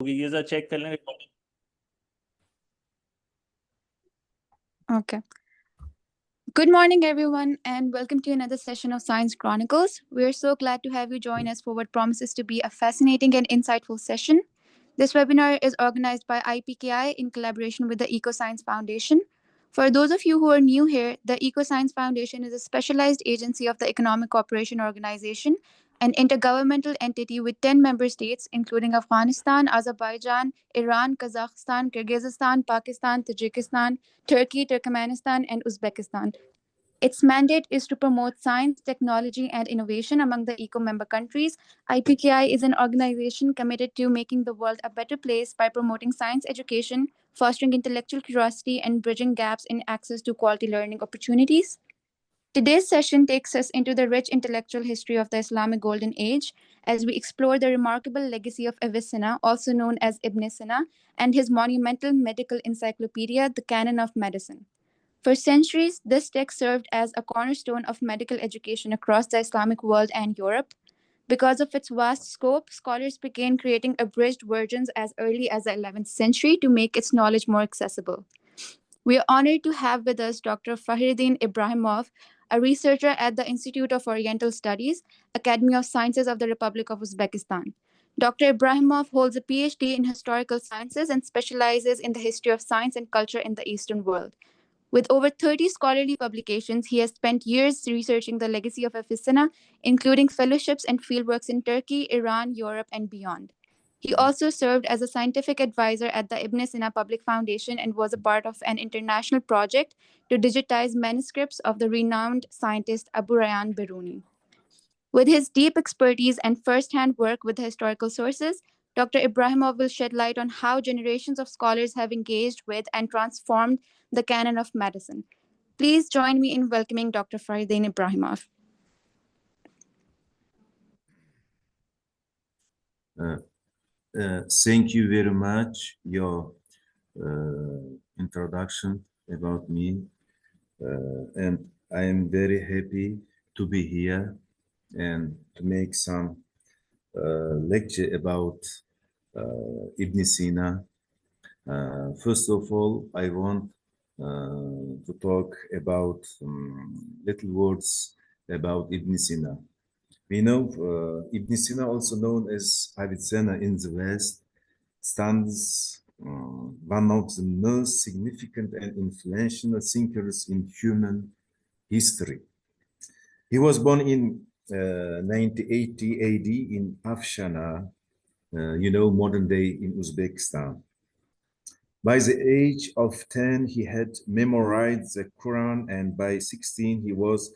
User check कर लेंगे. Okay. Good morning, everyone, and welcome to another session of Science Chronicles. We're so glad to have you join us for what promises to be a fascinating and insightful session. This webinar is organized by IPKI in collaboration with the EcoScience Foundation. For those of you who are new here, the EcoScience Foundation is a specialized agency of the Economic Cooperation Organization, an intergovernmental entity with 10 member states, including Afghanistan, Azerbaijan, Iran, Kazakhstan, Kyrgyzstan, Pakistan, Tajikistan, Turkey, Turkmenistan, and Uzbekistan. Its mandate is to promote science, technology, and innovation among the ECO member countries. IPKI is an organization committed to making the world a better place by promoting science education, fostering intellectual curiosity, and bridging gaps in access to quality learning opportunities. Today's session takes us into the rich intellectual history of the Islamic Golden Age as we explore the remarkable legacy of Avicenna, also known as Ibn-e-Sina, and his monumental medical encyclopedia, the Canon of Medicine. For centuries, this text served as a cornerstone of medical education across the Islamic world and Europe. Because of its vast scope, scholars began creating abridged versions as early as the 11th century to make its knowledge more accessible. We are honored to have with us Dr. Fakhriddin Ibragimov, a researcher at the Institute of Oriental Studies, Academy of Sciences of the Republic of Uzbekistan. Dr. Ibragimov holds a PhD in historical sciences and specializes in the history of science and culture in the Eastern world. With over 30 scholarly publications, he has spent years researching the legacy of Avicenna, including fellowships and fieldworks in Turkey, Iran, Europe, and beyond. He also served as a scientific advisor at the Ibn-e-Sina Public Foundation and was a part of an international project to digitize manuscripts of the renowned scientist Abu Rayyan Biruni. With his deep expertise and first-hand work with historical sources, Dr. Ibragimov will shed light on how generations of scholars have engaged with and transformed the canon of medicine. Please join me in welcoming Dr. Fakhriddin Ibragimov. Thank you very much, your introduction about me. And I am very happy to be here and to make some lecture about Ibn Sina. First of all, I want to talk about little words about Ibn Sina. We know Ibn Sina, also known as Avicenna in the West, stands one of the most significant and influential thinkers in human history. He was born in 9080 AD in Afshana, modern day in Uzbekistan. By the age of 10, he had memorized the Quran, and by 16, he was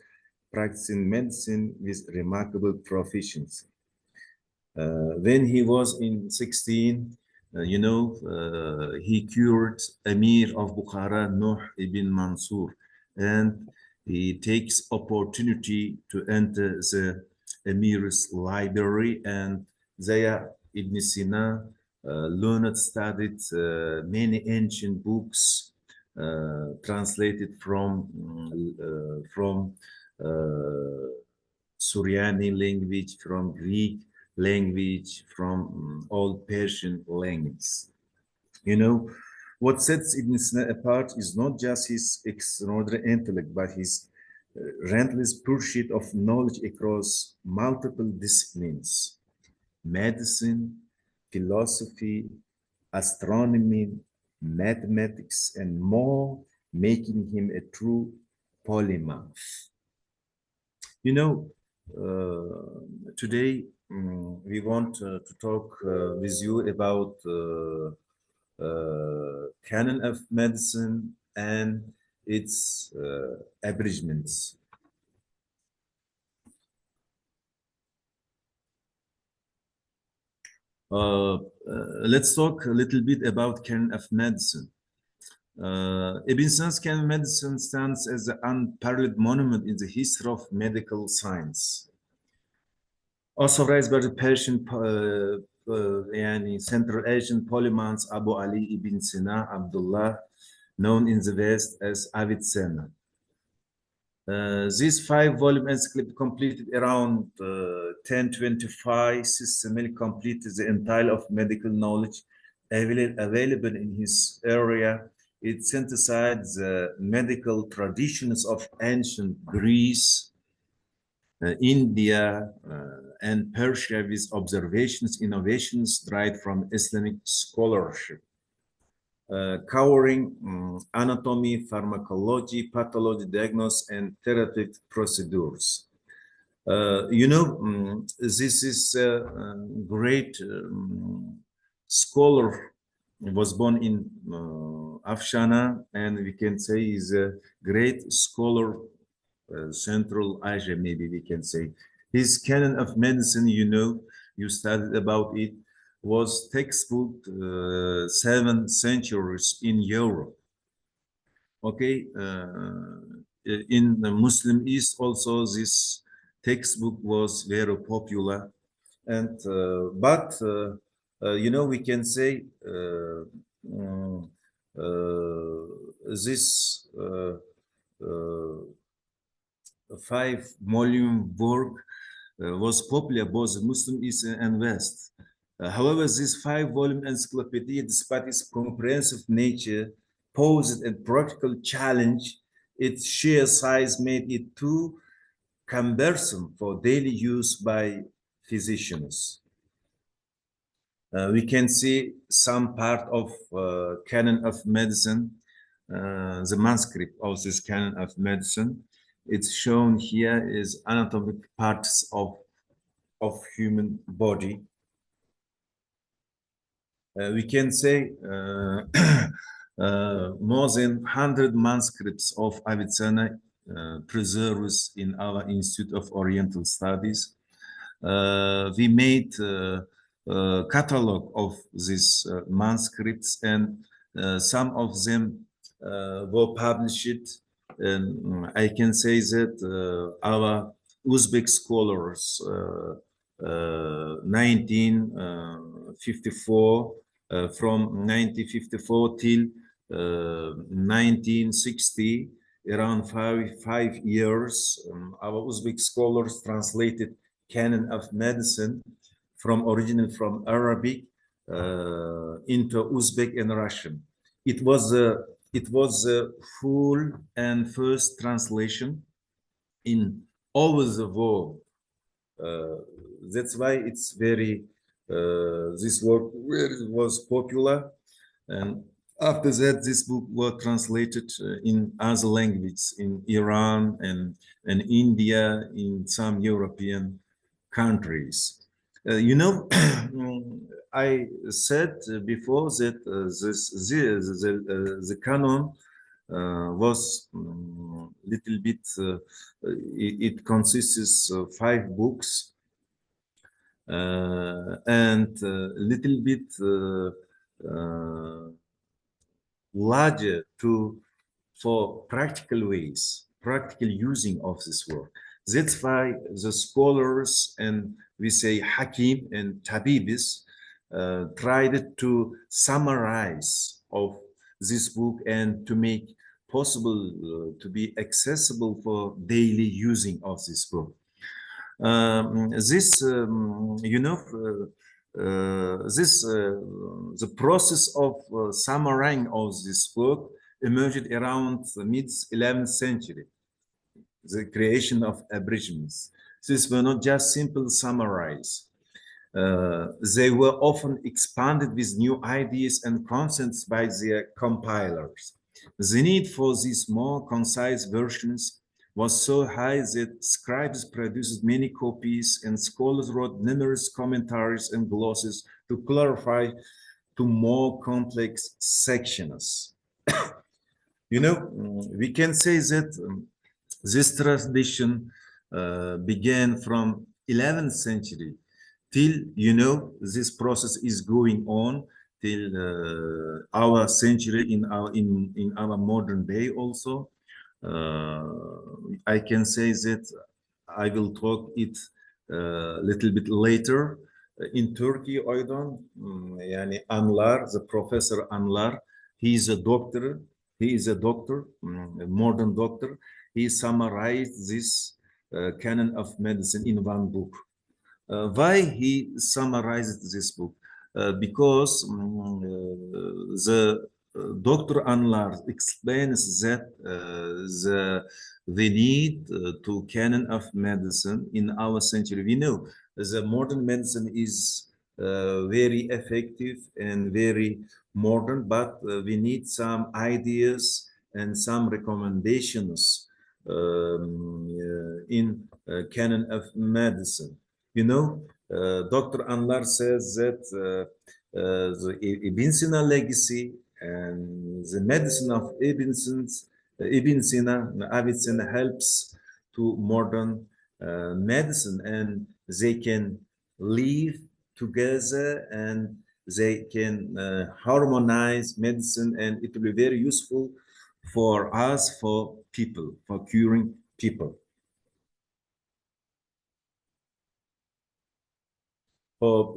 practicing medicine with remarkable proficiency. When he was in 16, he cured Emir of Bukhara, Nuh ibn Mansur, and he takes opportunity to enter the Emir's library, and there Ibn Sina learned, studied many ancient books translated from Syriani language, from Greek language, from Old Persian language. What sets Ibn Sina apart is not just his extraordinary intellect, but his relentless pursuit of knowledge across multiple disciplines: medicine, philosophy, astronomy, mathematics, and more, making him a true polymath. Today we want to talk with you about canon of medicine and its abridgments. Let's talk a little bit about canon of medicine. Ibn Sina's canon of medicine stands as an unparalleled monument in the history of medical science. Authorized by the Persian Central Asian polymath Abu Ali ibn Sina Abdullah, known in the West as Avicenna. This 5-volume encyclopedia, completed around 1025, systematically completed the entire of medical knowledge available in his area. It synthesized the medical traditions of ancient Greece, India, and Persia with observations, innovations derived from Islamic scholarship, covering anatomy, pharmacology, pathology, diagnosis, and therapeutic procedures. This is a great scholar, was born in Afshana, and we can say is a great scholar, Central Asia, maybe we can say. His canon of medicine, you studied about it, was textbook 7 centuries in Europe. Okay, in the Muslim East also this textbook was very popular, and we can say this 5-volume work was popular both in Muslim East and West. However, this 5-volume encyclopedia, despite its comprehensive nature, posed a practical challenge. Its sheer size made it too cumbersome for daily use by physicians. We can see some part of Canon of Medicine, the manuscript of this Canon of Medicine. It's shown here is anatomic parts of human body. We can say more than 100 manuscripts of Avicenna preserved in our Institute of Oriental Studies. We made a catalog of these manuscripts, and some of them were published. And I can say that our Uzbek scholars 1954, from 1954 till 1960, around five years, our Uzbek scholars translated Canon of Medicine originally from Arabic into Uzbek and Russian. It was a full and first translation in all the world. That's why it's very this work was popular, and after that this book was translated in other languages in Iran and India, in some European countries. I said before that the canon was little bit, it consists of 5 books and little bit larger for practical ways, practical using of this work. That's why the scholars, and we say Hakim and Tabibis, tried to summarize of this book and to make possible to be accessible for daily using of this book. The process of summarizing of this work emerged around the mid-11th century, the creation of abridgments. These were not just simple summarize. They were often expanded with new ideas and concepts by their compilers. The need for these more concise versions was so high that scribes produced many copies and scholars wrote numerous commentaries and glosses to clarify to more complex sections. We can say that this tradition began from 11th century till, this process is going on till our century in our modern day also. I can say that I will talk it a little bit later. In Turkey, yani Anlar, the professor Anlar, he is a doctor, a modern doctor. He summarized this canon of medicine in one book. Why he summarized this book? Because the Dr. Anlar explains that the need to canon of medicine in our century. We know the modern medicine is very effective and very modern, but we need some ideas and some recommendations in canon of medicine. You know, Dr. Anlar says that the Ibn Sina legacy and the medicine of Ibn Sina, Avicenna helps to modern medicine, and they can live together and they can harmonize medicine, and it will be very useful for us, for people, for curing people.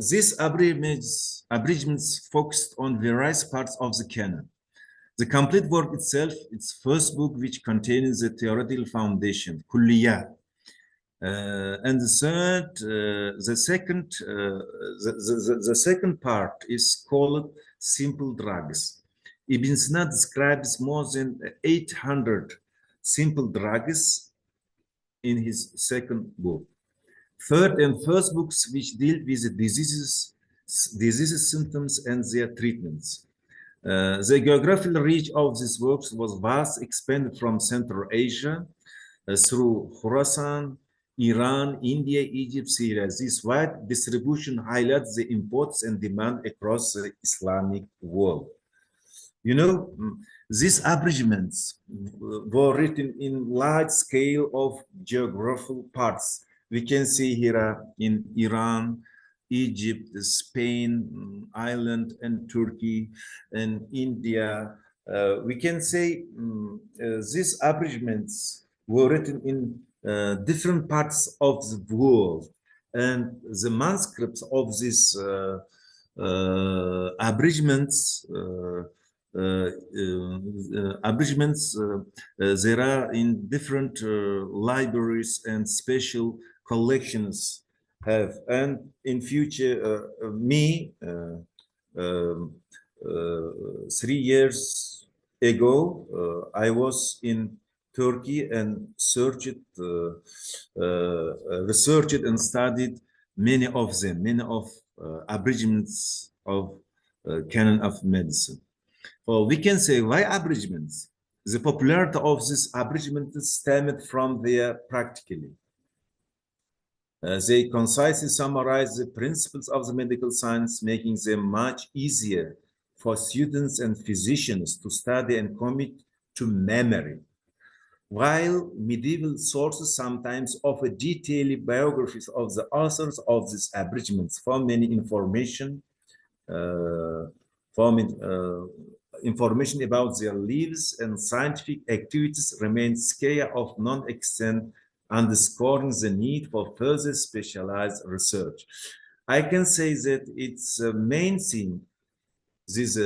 These abridgments focused on various parts of the canon. The complete work itself, its first book, which contains the theoretical foundation, Kulliyat. And the second part is called Simple Drugs. Ibn Sina describes more than 800 simple drugs in his second book. Third and first books which deal with the diseases, symptoms, and their treatments. The geographical reach of these works was vast, expanded from Central Asia through Khorasan, Iran, India, Egypt, Syria. This wide distribution highlights the importance and demand across the Islamic world. You know, these abridgments were written in large scale of geographical parts. We can see here in Iran, Egypt, Spain, Ireland, and Turkey, and India. We can say these abridgments were written in different parts of the world, and the manuscripts of these abridgments there are in different libraries and special collections have. And in future, 3 years ago, I was in Turkey and researched and studied many of them, many of abridgments of canon of medicine. Well, we can say why abridgments? The popularity of this abridgment stemmed from their practically. They concisely summarize the principles of the medical science, making them much easier for students and physicians to study and commit to memory. While medieval sources sometimes offer detailed biographies of the authors of these abridgments, for many information about their lives and scientific activities remains scarce of non-extent, underscoring the need for further specialized research. I can say that it's a main thing, this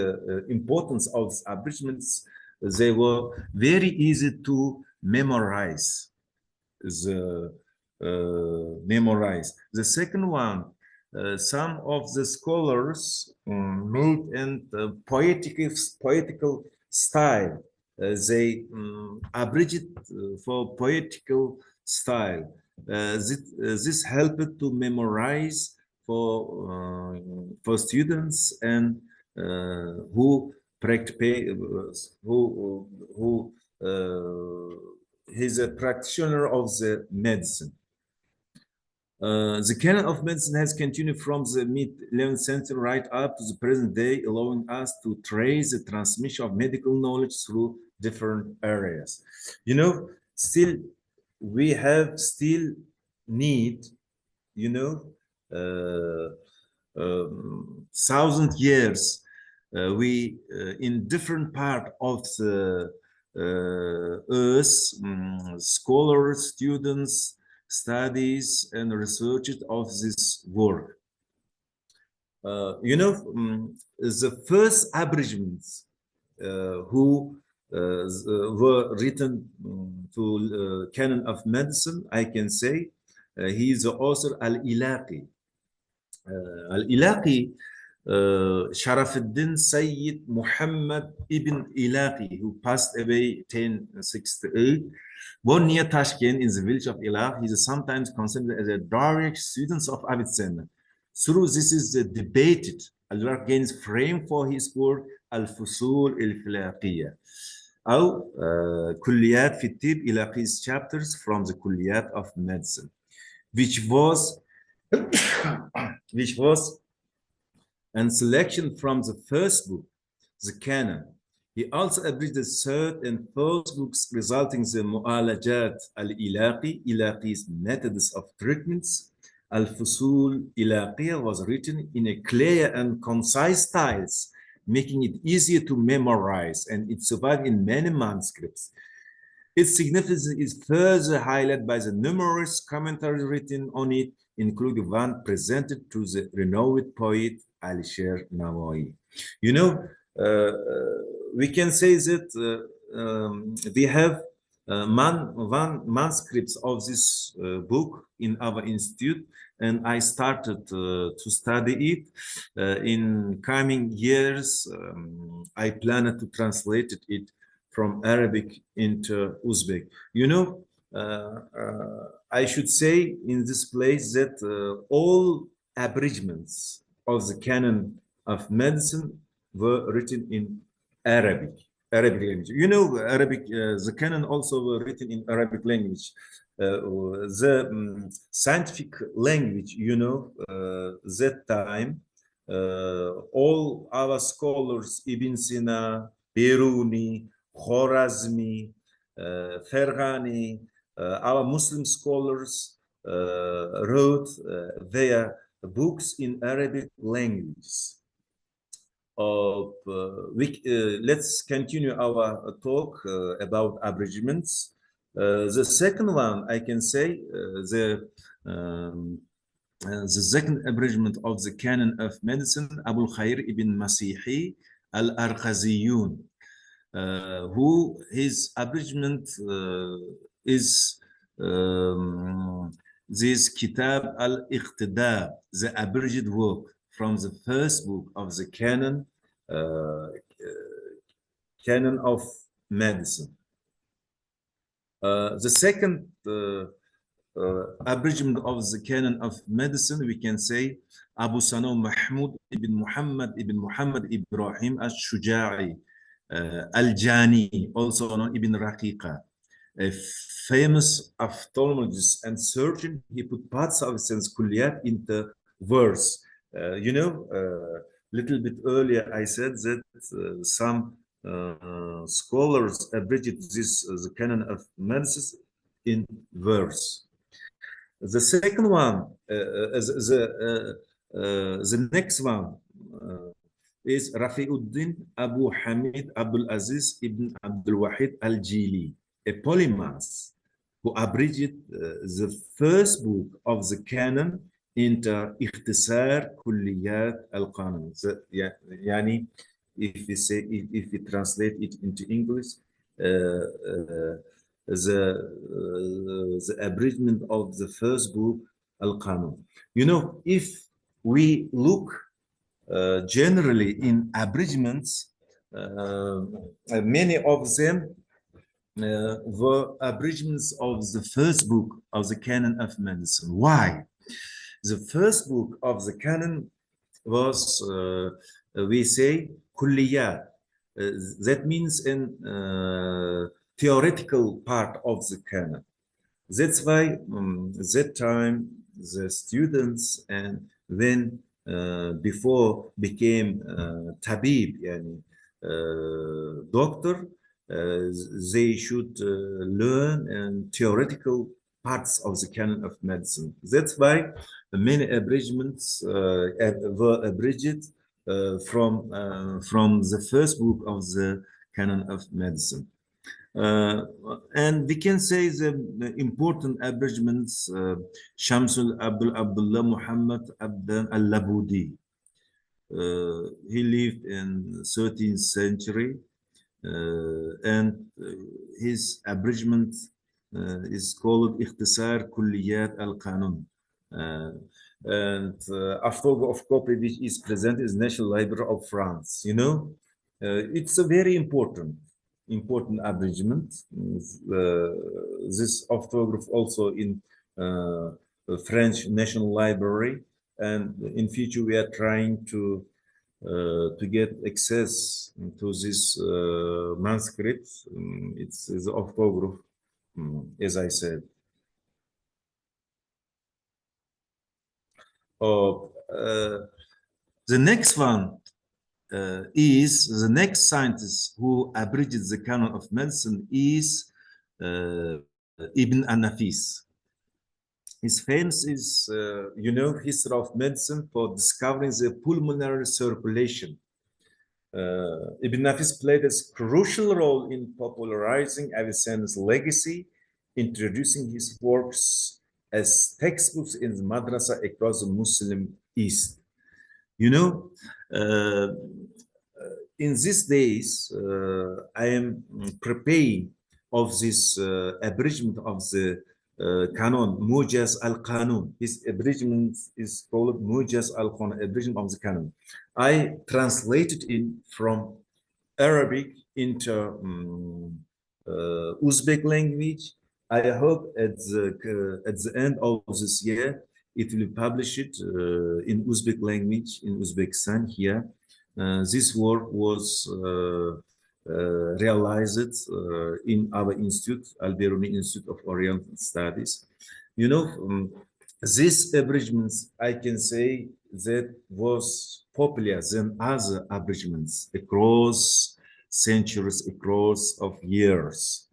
importance of abridgments. They were very easy to memorize. The second one, some of the scholars made in poetical style. They abridged for poetical style. This helped to memorize for students and who he's a practitioner of the medicine. The canon of medicine has continued from the mid-11th century right up to the present day, allowing us to trace the transmission of medical knowledge through different areas. You know, we have still need, you know, 1,000 years, we in different part of the earth, scholars, students, studies and researches of this work. You know, the first abridgments who were written to canon of medicine, I can say, he is the author Al-Ilaqi. Al-Ilaqi Sharafuddin Sayyid Muhammad ibn Ilaqi, who passed away 1068, born near Tashkent in the village of Ilaq. He is sometimes considered as a direct student of Avicenna. Through this is debated, Allah gains frame for his work Al-Fusul al-Filaqiyya. أو كليات في الطب إلى his chapters from the كليات of medicine, which was and selection from the first book, the Canon. He also abridged the third and fourth books, resulting in the Mu'alajat al-Ilaqi, Ilaqi's methods of treatments. Al-Fusul Ilaqiyya was written in a clear and concise styles, making it easier to memorize, and it survived in many manuscripts. Its significance is further highlighted by the numerous commentaries written on it, including one presented to the renowned poet Alisher Nawawi. You know, we can say that we have one manuscripts of this book in our institute, and I started to study it. In coming years, I plan to translate it from Arabic into Uzbek. You know, I should say in this place that all abridgments of the canon of medicine were written in Arabic language. You know, Arabic, the canon also were written in Arabic language. The scientific language, you know, that time, all our scholars, Ibn-e-Sina, Biruni, Khwarazmi, Ferghani, our Muslim scholars wrote their books in Arabic languages. Let's continue our talk about abridgments. The second one, I can say, the second abridgment of the canon of medicine, Abu Khair ibn Masihi al-Arqaziyun, who his abridgment is this Kitab al-Iqtida, the abridged work from the first book of the canon of medicine. The second abridgment of the canon of medicine, we can say Abu Sano Mahmud ibn Muhammad Ibrahim al-Shuja'i al-Jani, also known Ibn Raqiqa, a famous ophthalmologist and surgeon. He put parts of his kulliyat into verse. You know, little bit earlier I said that some scholars abridged this the canon of medicine in verse. The second one, the next one is Rafiuddin Abu Hamid Abdul Aziz ibn Abdul Wahid al-Jili, a polymath who abridged the first book of the canon into اختصار كليات القانون. يعني if we translate it into English, the abridgment of the first book Al-Qanun. You know, if we look generally in abridgments, many of them were abridgments of the first book of the canon of medicine. Why? The first book of the canon was, we say, kulliyat. That means in theoretical part of the canon. That's why that time the students, and then before became tabib, yani, doctor, they should learn theoretical parts of the canon of medicine. That's why many abridgments were abridged from the first book of the canon of medicine. And we can say the important abridgments, Shamsul Abdullah Muhammad Abdan al-Labudi. He lived in 13th century, and his abridgment is called اختصار كليات القانون. and of copy which is present is National Library of France. You know, it's a very important abridgment. This autograph also in the French National Library, and in future we are trying to get access to this manuscript. It's autograph, as I said. The next one is the next scientist who abridged the canon of medicine is Ibn-e-Nafis. His famous is, history of medicine for discovering the pulmonary circulation. Ibn Nafis played a crucial role in popularizing Avicenna's legacy, introducing his works as textbooks in the madrasa across the Muslim East. You know, in these days, I am preparing of this abridgment of the Canon, Mujaz al-Qanun. His abridgment is called Mujaz al-Qanun, abridgment of the Canon. I translated it from Arabic into Uzbek language. I hope at the end of this year, it will be published in Uzbek language in Uzbekistan here. This work was realized in our institute, Al-Biruni Institute of Oriental Studies. You know, these abridgments, I can say that was popular than other abridgments across centuries, across of years.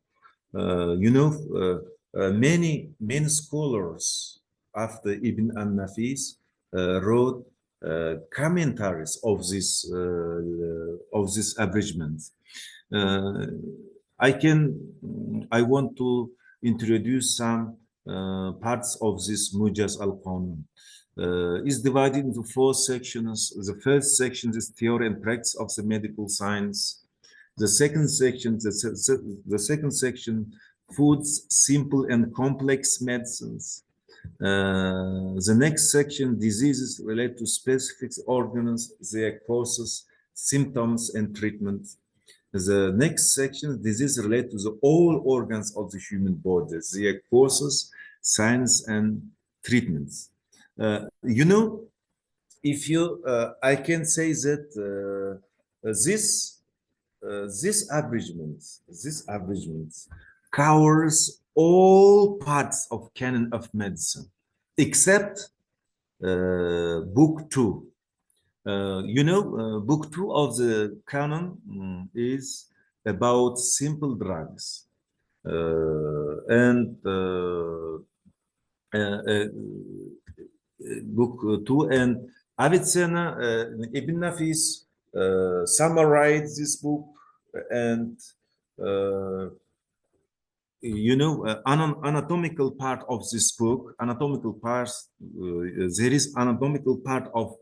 Many scholars after Ibn al-Nafis wrote commentaries of this abridgment. I want to introduce some parts of this Mujaz al-Qanun. Is divided into 4 sections. The first section is theory and practice of the medical science. The second section, foods, simple and complex medicines. The next section, diseases related to specific organs, their causes, symptoms, and treatment. The next section, disease related to all organs of the human body, their causes, signs, and treatments. If you, I can say that this abridgment covers all parts of canon of medicine, except book 2. Book 2 of the canon is about simple drugs. Book 2 and Avicenna, Ibn Nafis summarized this book, and anatomical part of this book, anatomical parts, there is anatomical part of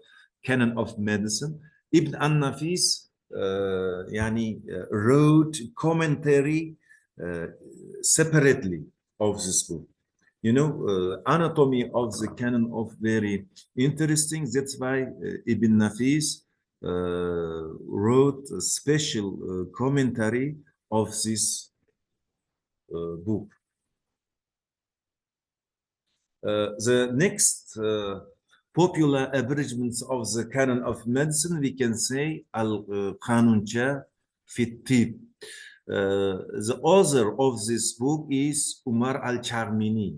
canon of medicine. Ibn al-Nafis wrote commentary separately of this book. Anatomy of the canon of very interesting. That's why Ibn Nafis wrote a special commentary of this book. The next popular abridgments of the canon of medicine, we can say Al-Qanuncha Fit Tib. The author of this book is Umar al-Charmini,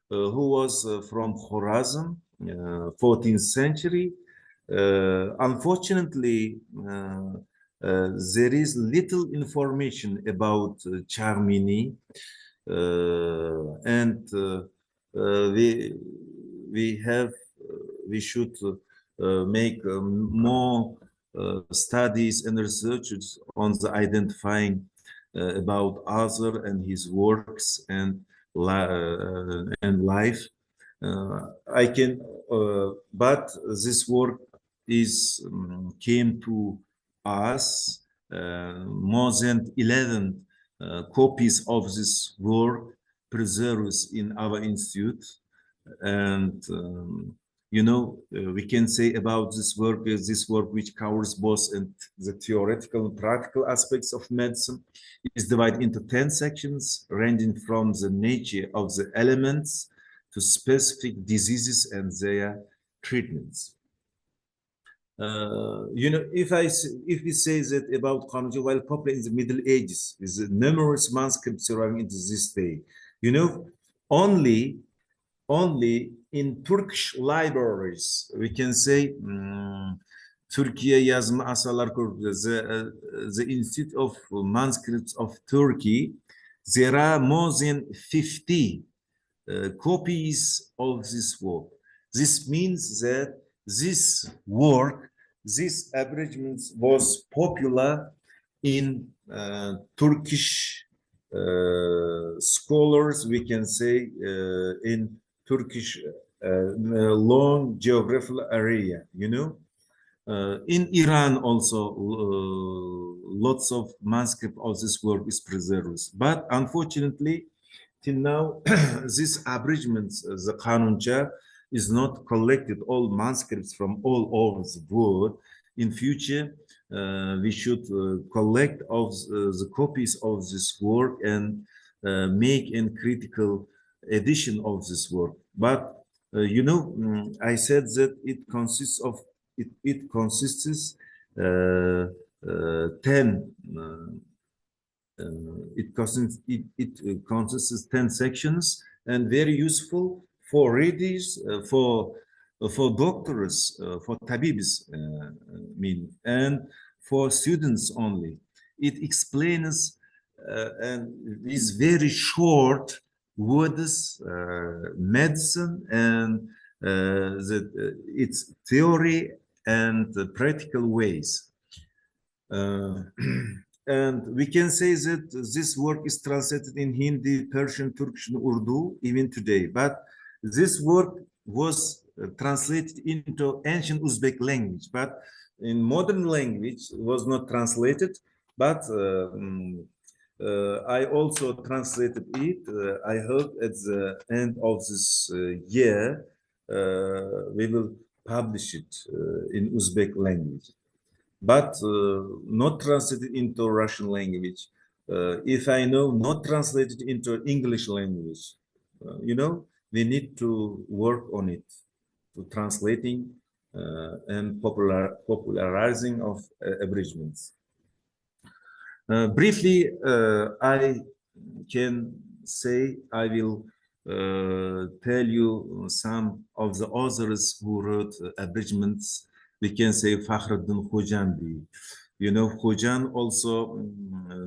who was from Khorazm, 14th century. Unfortunately, there is little information about Charmini, and we should make more studies and researches on the identifying about Arthur and his works and life. I can, but this work is came to us. More than 11 copies of this work preserved in our institute, and You know, we can say about this work is this work which covers both and the theoretical and practical aspects of medicine is divided into 10 sections, ranging from the nature of the elements to specific diseases and their treatments. You know, if we say that about Kanuni, while popular in the Middle Ages, is numerous manuscripts surviving into this day. You know, only in Turkish libraries we can say Türkiye Yazma Asalar Kurulu, the Institute of Manuscripts of Turkey, there are more than 50 copies of this work. This means that this work, this abridgment was popular in Turkish scholars, we can say, in Turkish long geographical area, you know. In Iran also, lots of manuscript of this work is preserved. But unfortunately, till now, this abridgment, the Kanunca, is not collected all manuscripts from all over the world. In future, we should collect of the copies of this work and make a critical edition of this work. But you know, I said that it consists of it consists 10 it consists 10 sections and very useful for readers, for doctors, for tabibs, mean, and for students only. It explains and is very short words, medicine and its theory and practical ways. And we can say that this work is translated in Hindi, Persian, Turkish, and Urdu even today. But this work was translated into ancient Uzbek language, but in modern language was not translated. But I also translated it. I hope at the end of this year we will publish it in Uzbek language, but not translated into Russian language. If I know, not translated into English language. You know, we need to work on it, to translating and popularizing of abridgments. Briefly, I can say I will tell you some of the authors who wrote abridgments. We can say Fakhriddin Khojanbi. You know, Khojan also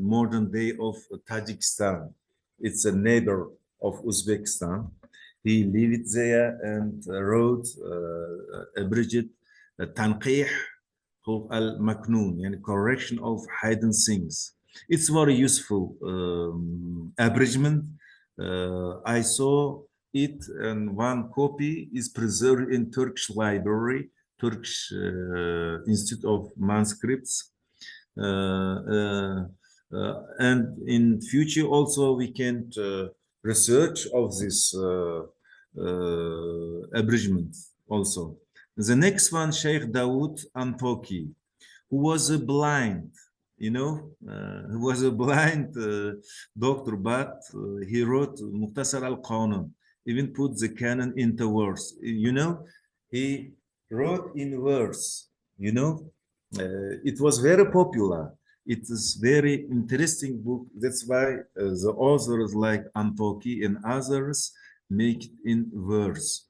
modern day of Tajikistan. It's a neighbor of Uzbekistan. He lived there and wrote abridged Tanqih al-Maknoon, and correction of hidden things. It's very useful abridgment. I saw it, and one copy is preserved in Turkish library, Turkish Institute of Manuscripts. And in future also we can research of this abridgment also. The next one, Sheikh Dawood Antoki, who was a blind, you know, he was a blind doctor, but he wrote Mukhtasar al-Qanun, even put the canon into verse. You know, he wrote in verse, you know, it was very popular. It is very interesting book. That's why the authors like Antoki and others make it in verse.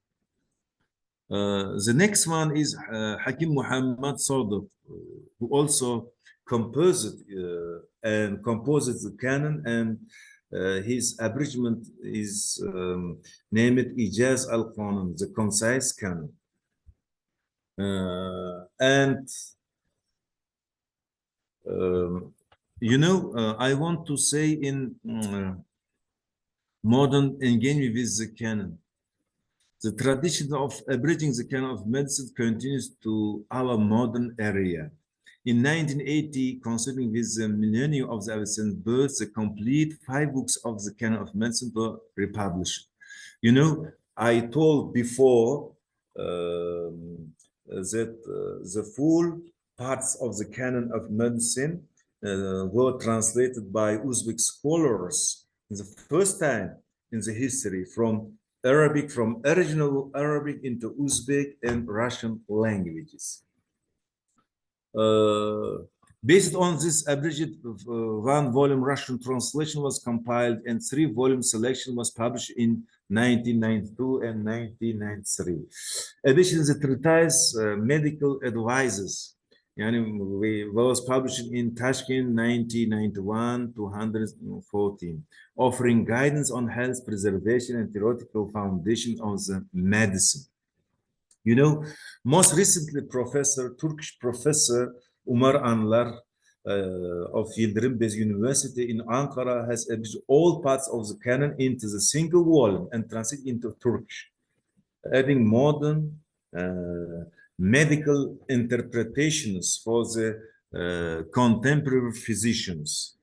The next one is Hakim Muhammad Sadiq, who also composed the canon, and his abridgment is named Ijaz al-Qanun, the concise canon. And you know, I want to say in modern engagement with the canon, the tradition of abridging the canon of medicine continues to our modern area. In 1980, considering with the millennium of the Avicenna's birth, the complete 5 books of the canon of medicine were republished. You know, I told before that the full parts of the canon of medicine were translated by Uzbek scholars in the first time in the history from Arabic, from original Arabic into Uzbek and Russian languages. Uh, Based on this abridged one-volume Russian translation was compiled and three-volume selection was published in 1992 and 1993. Additionally, the treatise Medical Advices was published in Tashkent 1991 to 114, offering guidance on health preservation and theoretical foundation of the medicine. You know, most recently, Turkish professor Umar Anlar of Yildirim Beyazıt University in Ankara has abridged all parts of the canon into the single volume and translated into Turkish, adding modern medical interpretations for the contemporary physicians.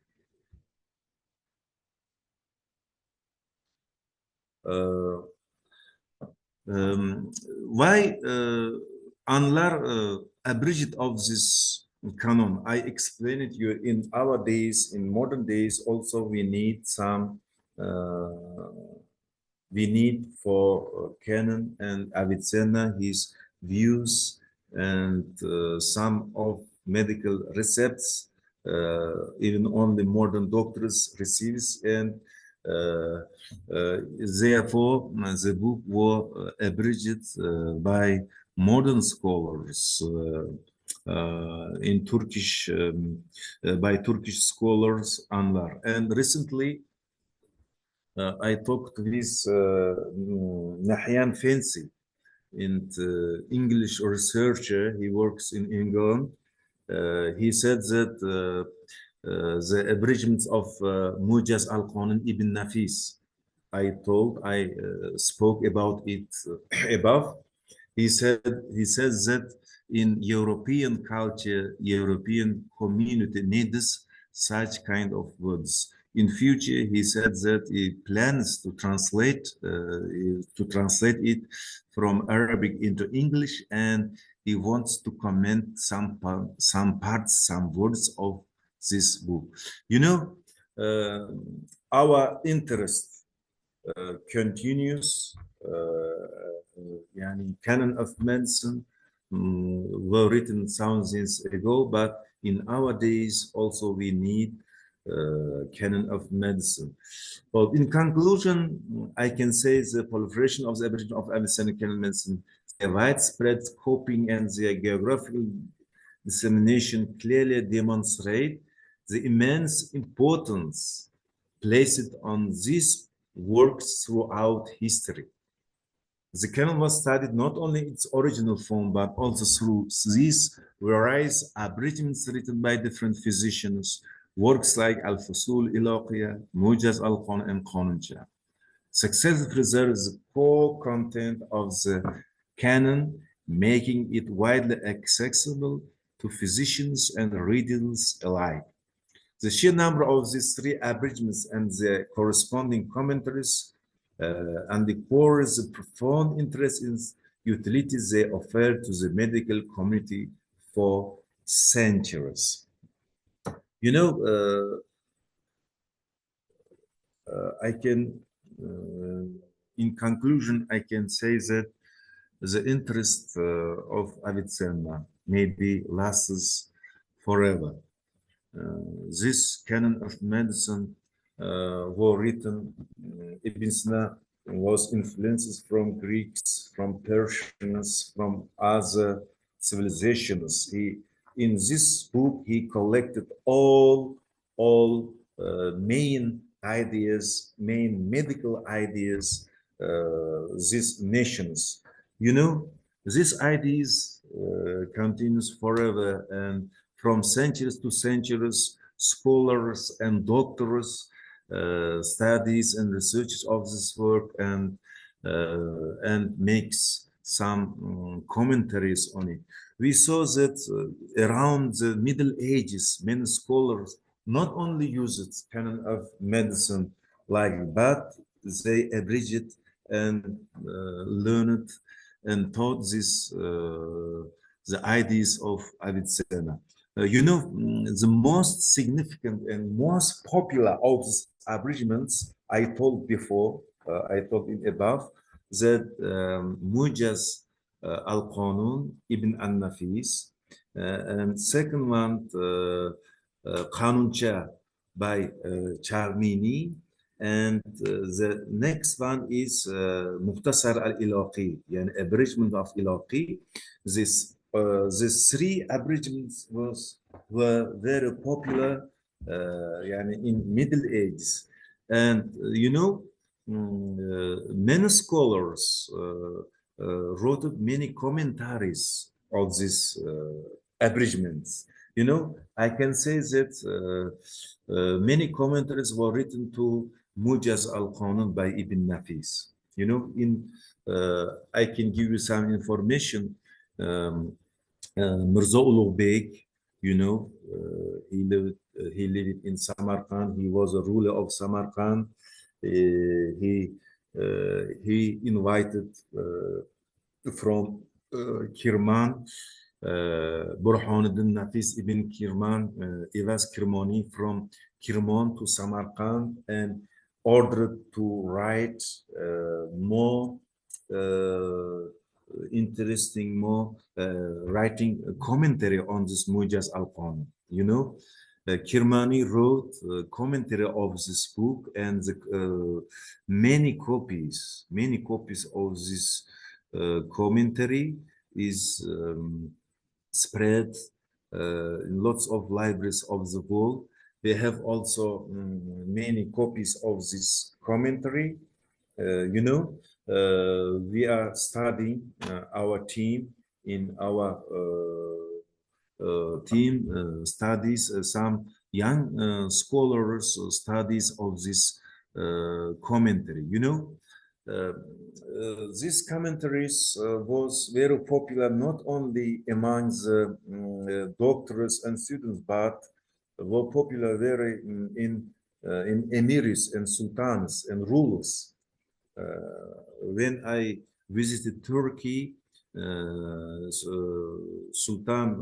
Why Anlar abridged of this canon? I explained it you in our days, in modern days. Also, we need some. We need for Canon and Avicenna his views and some of medical recepts. Even only modern doctors receives and. Therefore, the book was abridged by modern scholars in Turkish by Turkish scholars Anlar. And recently, I talked with Nahyan Fancy, an English researcher. He works in England. He said that the abridgments of Mujaz al-Qanin ibn Nafis. I spoke about it above. He says that in European culture, European community needs such kind of words. In future, he said that he plans to translate it from Arabic into English, and he wants to comment some parts, some words of this book. You know, our interest continues. Canon of medicine were written thousands ago, but in our days also we need canon of medicine. But in conclusion, I can say the proliferation of the abridgment of Avicenna canon medicine, the widespread copying and the geographical dissemination clearly demonstrate the immense importance placed on these works throughout history. The canon was studied not only in its original form, but also through these various abridgments written by different physicians, works like Al-Fusul Ilaqiya, Mujaz al-Qan, and Qanunja. Success preserves the core content of the canon, making it widely accessible to physicians and readers alike. The sheer number of these three abridgments and the corresponding commentaries underscores the profound interest in utilities they offer to the medical community for centuries. You know, in conclusion, I can say that the interest of Avicenna maybe lasts forever. This canon of medicine were written, Ibn-e-Sina was influences from Greeks, from Persians, from other civilizations. In this book, he collected all main ideas, main medical ideas, these nations. You know, these ideas continues forever, and from centuries to centuries, scholars and doctors studies and researches of this work and makes some commentaries on it. We saw that around the Middle Ages, many scholars not only used canon of medicine but they abridged it and learned and taught this the ideas of Avicenna. The most significant and most popular of these abridgments I told before, I told in above, that Mujaz al-Qanun Ibn al-Nafis, and second one, Qanuncha by Charmini, and the next one is Mukhtasar al-Ilaqi, an abridgment of Ilaqi. These three abridgments were very popular in Middle Ages. And many scholars wrote many commentaries of these abridgments. I can say that many commentaries were written to Mujaz al-Qanun by Ibn Nafis. I can give you some information. Mirza Ulugh Beg, he lived in Samarkand. He was a ruler of Samarkand. He invited from Kirman, Burhanuddin Nafis ibn Kirman, Ivas Kirmani from Kirman to Samarkand, and ordered to write more interesting, more writing a commentary on this Mujaz al-Qanun. Kirmani wrote a commentary of this book, and many copies of this commentary is spread in lots of libraries of the world. They have also many copies of this commentary. We are studying our team in our team studies some young scholars studies of this commentary. These commentaries was very popular not only among the doctors and students, but were popular very in emirs and sultans and rulers. When I visited Turkey, Sultan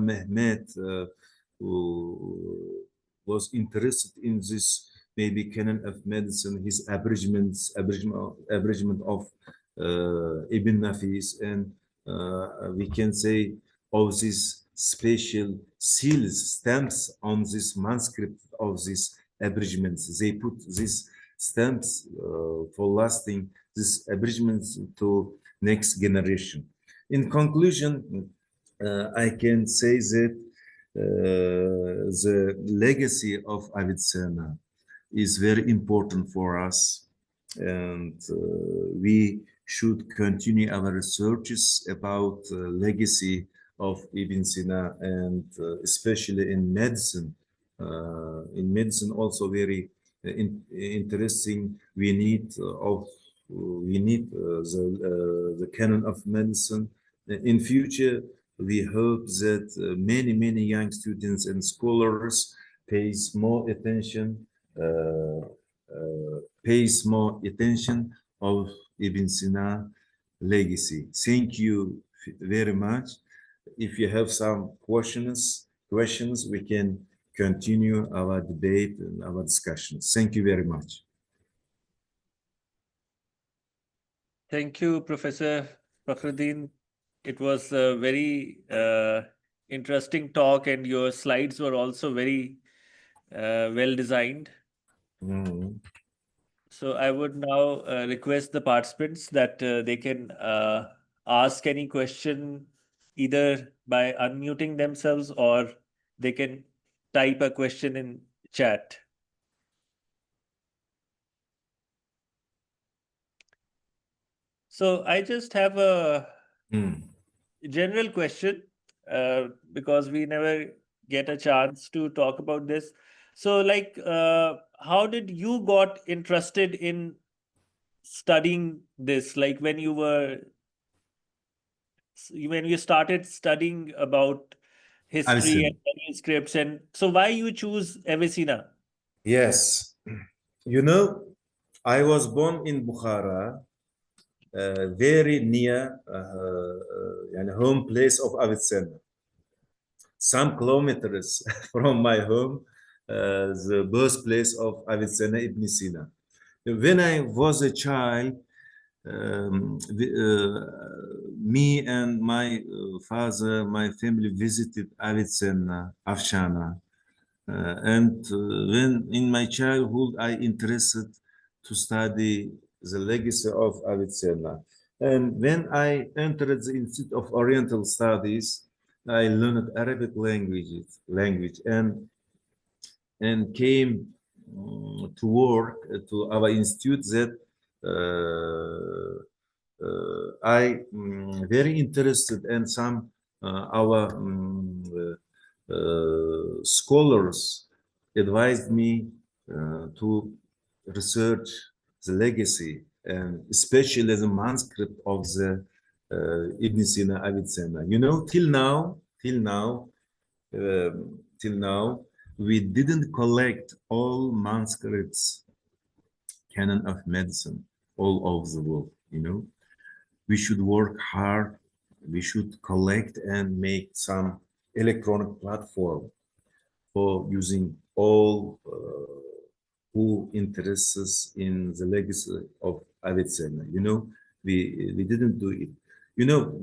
Mehmet, who was interested in this maybe canon of medicine, his abridgment of Ibn Nafis, and we can say of these special seals, stamps on this manuscript of these abridgments. They put these stamps for lasting these abridgments to next generation. In conclusion, I can say that the legacy of Avicenna is very important for us, and we should continue our researches about legacy of Ibn Sina, and especially in medicine. In medicine, also very interesting. We need the canon of medicine. In future, we hope that many young students and scholars pays more attention of Ibn Sina legacy. Thank you very much. If you have some questions, we can continue our debate and our discussions. Thank you very much. Thank you, Professor Fakhriddin. It was a very interesting talk, and your slides were also very well designed. So I would now request the participants that they can ask any question either by unmuting themselves, or they can type a question in chat. So I just have a general question because we never get a chance to talk about this. So, like, how did you got interested in studying this? Like, when you started studying about history and manuscripts, and so why you choose Avicenna? Yes, I was born in Bukhara, very near and home place of Avicenna. Some kilometers from my home, the birthplace of Avicenna Ibn-e-Sina. When I was a child, me and my father, my family visited Avicenna, Afshana. When in my childhood, I interested to study the legacy of Avicenna. And when I entered the Institute of Oriental Studies, I learned Arabic language and came to work to our institute that I very interested and some our scholars advised me to research the legacy and especially the manuscript of the Ibn Sina Avicenna. You know, till now, we didn't collect all manuscripts, canon of medicine, all over the world. You know, we should work hard. We should collect and make some electronic platform for using all who interests in the legacy of Avicenna. You know, we didn't do it. You know,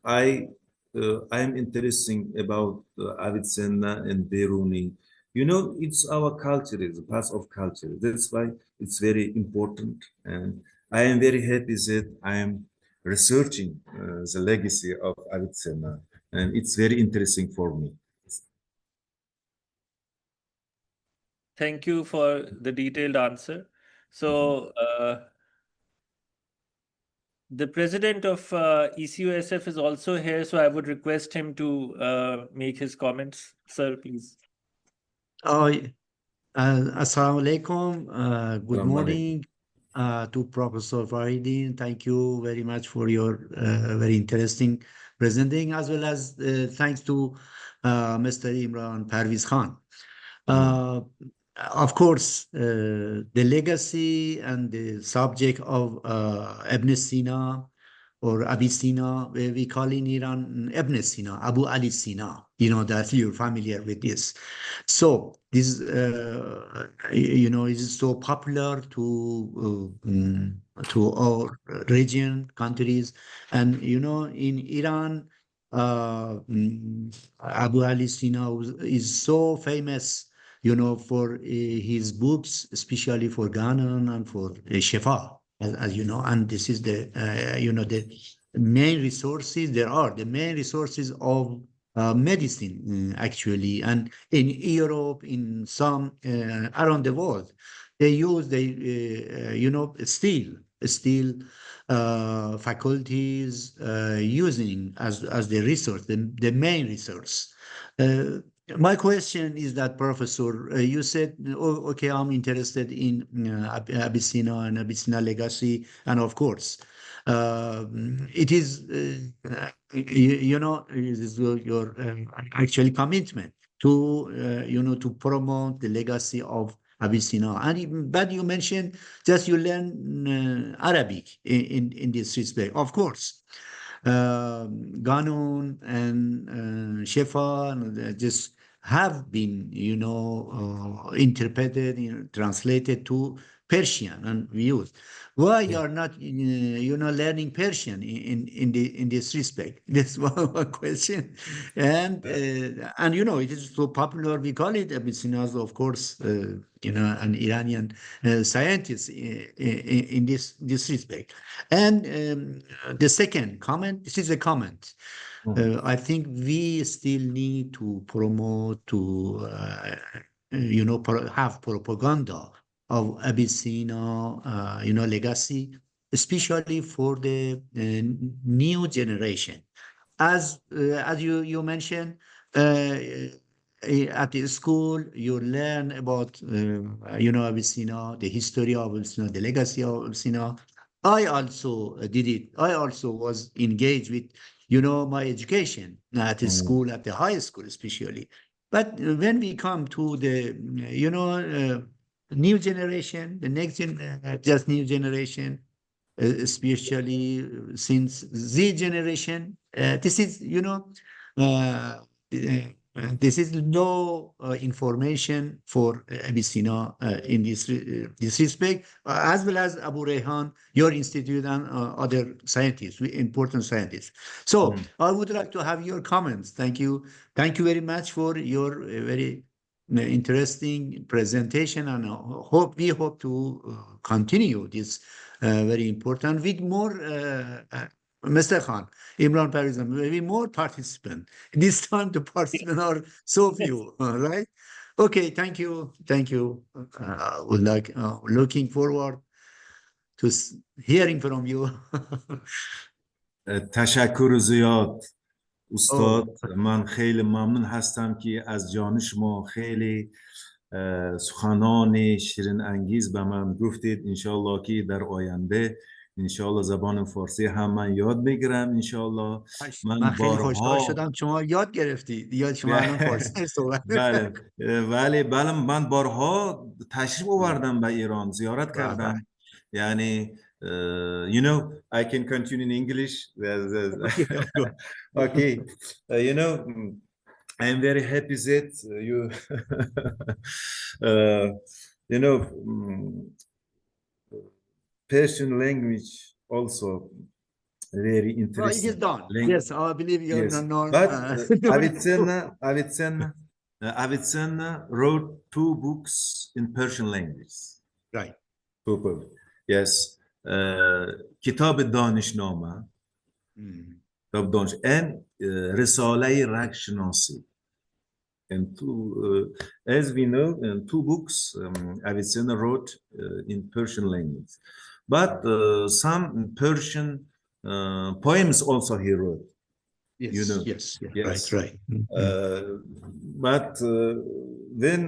I am interesting about Avicenna and Beruni. You know, it's our culture, it's a part of culture. That's why it's very important. And I am very happy that I am researching the legacy of Avicenna. And it's very interesting for me. Thank you for the detailed answer. So, the president of ECUSF is also here, so I would request him to make his comments. Sir, please. Assalamu alaikum. Good morning to Professor Fakhriddin. Thank you very much for your very interesting presenting, as well as thanks to Mr. Imran Parviz Khan. Of course, the legacy and the subject of Ibn Sina or Abi Sina, we call in Iran Ibn Sina, Abu Ali Sina. You know that you're familiar with this. So this, you know, is so popular to our region countries, and you know, in Iran, Abu Ali Sina is so famous, you know, for his books, especially for Ganon and for Shifa, as you know, and this is the, you know, the main resources. There are the main resources of medicine, actually, and in Europe, in some around the world, they use you know, still faculties using as the resource, the main resource. My question is that, Professor, you said, oh, okay, I'm interested in Abyssinia and Abyssinia legacy, and of course, it is, you know, it is your actually commitment to, you know, to promote the legacy of Abyssinia. And but you mentioned just you learn Arabic in this respect, of course. Ganun and Shefa just have been, you know, interpreted, you know, translated to Persian and used. Why you are not, you know, learning Persian in this respect? That's one question. And you know, it is so popular. We call it Abyssinians, of course, you know, an Iranian scientist in this respect. And the second comment, this is a comment. I think we still need to promote, to you know, have propaganda of Abyssinia, you know, legacy, especially for the new generation. As you mentioned, at the school, you learn about, you know, Abyssinia, the history of Abyssinia, the legacy of Abyssinia. I also did it. I also was engaged with, you know, my education at the school, at the high school especially. But when we come to the, you know, new generation, the next just new generation, especially since Z generation. This is, this is no information for Ibn-e-Sina in this respect, as well as Abu Rayhan, your institute, and other scientists, important scientists. So I would like to have your comments. Thank you. Thank you very much for your very interesting presentation, and we hope to continue this very important with more Mr. Khan, Imran Parizan, maybe more participants. This time the participants are so few, right? Okay, thank you. Thank you. Would like looking forward to hearing from you. تشکر زیاد استاد. Oh. من خیلی ممنون هستم که از جان شما خیلی سخنان شیرین انگیز به من گفتید. انشالله که در آینده انشالله زبان فارسی هم من یاد بگیرم انشالله. من خیلی خوشحال شدم شما یاد گرفتید. یا شما الان فارسی صحبت. بله من بارها تشریف آوردم به ایران، زیارت کردم. یعنی you know, I can continue in English. Okay. You know, I'm very happy that you, you know, Persian language also very interesting. It is done. Yes, I believe you're not. But Avicenna wrote 2 books in Persian language. Right. 2 books. Yes. کتاب دانشنامه کتاب دانش and رساله رگشناسی. And as we know, 2 books Avicenna wrote in Persian language, but some Persian poems also he wrote. Yes, you know. Yes. Right. But when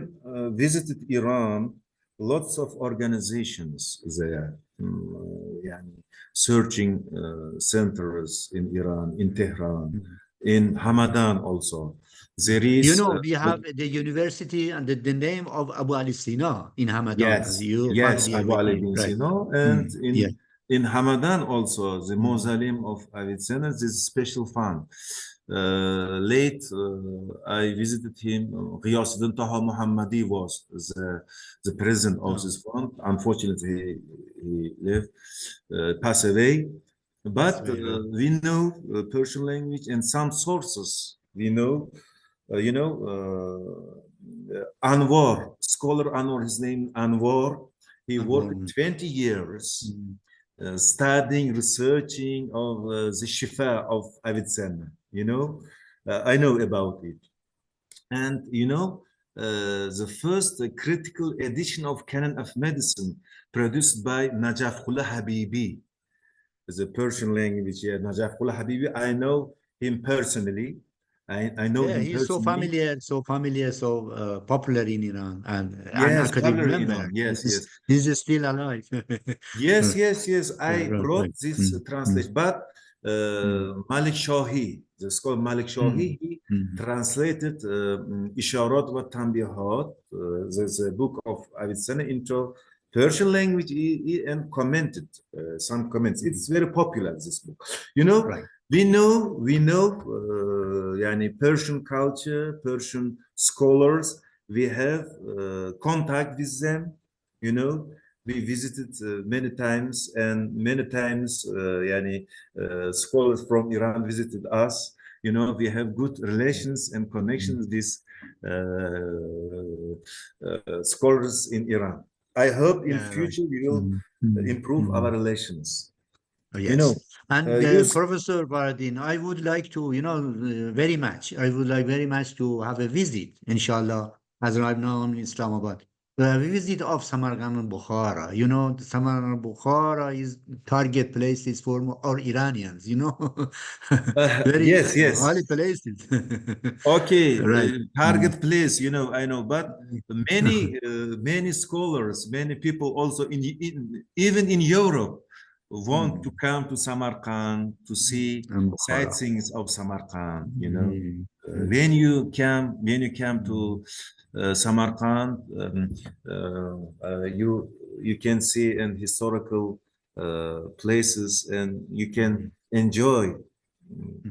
visited Iran, lots of organizations there, searching centers in Iran, in Tehran, in Hamadan also. There is, we have the university and the name of Abu al-Sina in Hamadan. Yes, Abu al-Sina, and in Hamadan also the mausoleum of Avicenna. This special fund. Late, I visited him. Ghiyasuddin Taha Muhammadi was the president of this fund. Unfortunately, he left, passed away. But we know Persian language and some sources. We know, Anwar, scholar Anwar, his name Anwar. He worked 20 years studying, researching of the Shifa of Avicenna. I know about it. And the first critical edition of Canon of Medicine produced by Najafullah Habibi, the Persian language. Najafullah Habibi, I know him personally. I know him he's personally. so familiar, so popular in Iran, and an academic member. Yes. He's still alive. Yes. I brought this translation, but Malik Shahi, the scholar Malik Shahi, he translated Isharat wa Tanbihat, the book of Avicenna, into Persian language and commented some comments. It's very popular, this book. We know Persian culture, Persian scholars. We have contact with them. We visited many times, and many times scholars from Iran visited us. We have good relations and connections with scholars in Iran. I hope in future we will improve our relations. Yes. And Professor Fakhriddin, I would like to, very much to have a visit, inshallah, as I'm now in Islamabad. A visit of Samarkand and Bukhara. Samarkand and Bukhara is target places for our Iranians, very highly places. Okay, right. Target place, I know, but many scholars, many people also even in Europe want to come to Samarkand to see sightseeing of Samarkand. When you come to Samarkand, you can see an historical places, and you can enjoy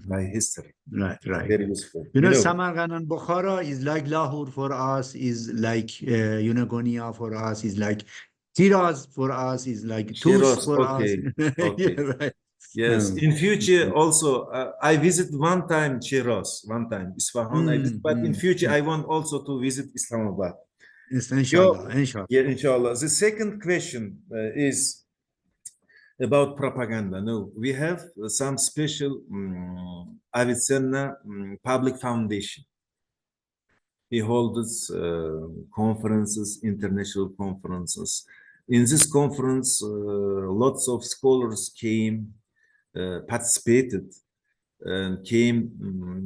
by history. Right, right. Very useful. You know, Samarkand and Bukhara is like Lahore for us, is like Gonia for us, is like Shiraz for us, is like Tus Shiraz, for us. okay. Okay. Yeah, right. Yes, in future also, I visit one time Shiraz, one time Isfahan, I visit, but in future I want also to visit Islamabad. Inshallah, inshallah. Yeah, inshallah. The second question is about propaganda. No, we have some special Avicenna public foundation. He holds conferences, international conferences. In this conference, lots of scholars came, participated, and came.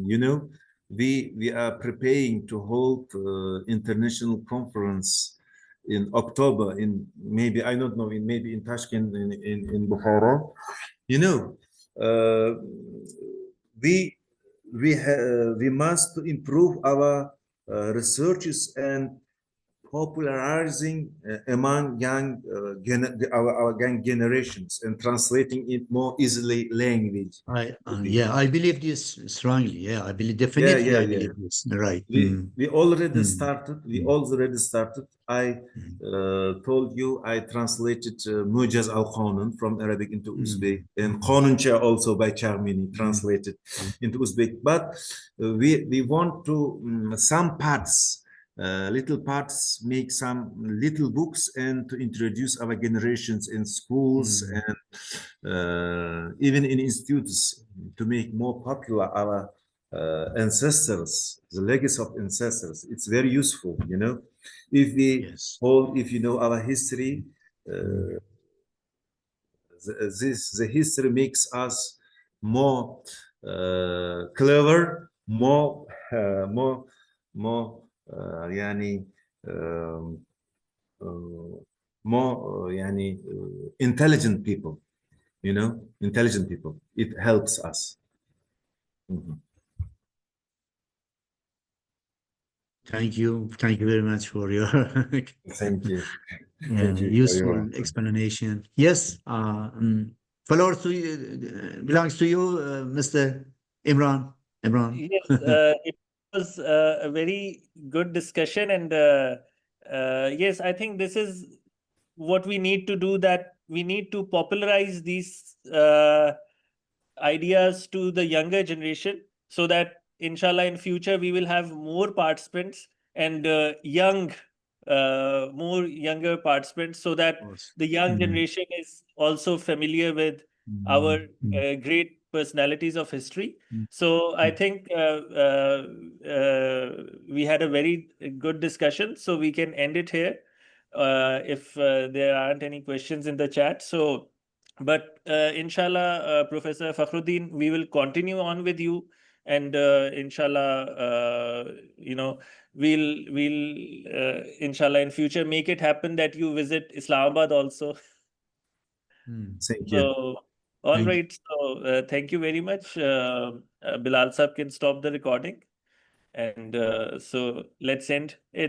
You know, we are preparing to hold international conference in October. In maybe I don't know. In maybe in Tashkent, in Bukhara. You know, we must improve our researches and popularizing among young our young generations and translating it more easily language. I believe this strongly. Yeah, I believe definitely. I believe this. Right. We already started. We already started. I told you I translated Mujaz al-Qanun from Arabic into Uzbek, and Qanuncha also by Charmini translated into Uzbek. But we want to some parts. Little parts, make some little books and to introduce our generations in schools and even in institutes to make more popular our ancestors, the legacy of ancestors. It's very useful, you know. If we hold, if you know our history, the history makes us more clever, more يعني more يعني intelligent people, you know, intelligent people. It helps us. Thank you very much for your Thank you. useful explanation. Yes, floor to you, belongs to you, Mr. Imran. Yes, it was a very good discussion, and yes, I think this is what we need to do, that we need to popularize these ideas to the younger generation, so that inshallah in future we will have more participants and more younger participants, so that the young generation is also familiar with our great personalities of history. So I think we had a very good discussion, so we can end it here if there aren't any questions in the chat. So but inshallah, Professor Fakhruddin, we will continue on with you, and inshallah, you know, we'll inshallah in future make it happen that you visit Islamabad also. Thank you. So all right. So thank you very much. Bilal Sahab can stop the recording, and so let's end it.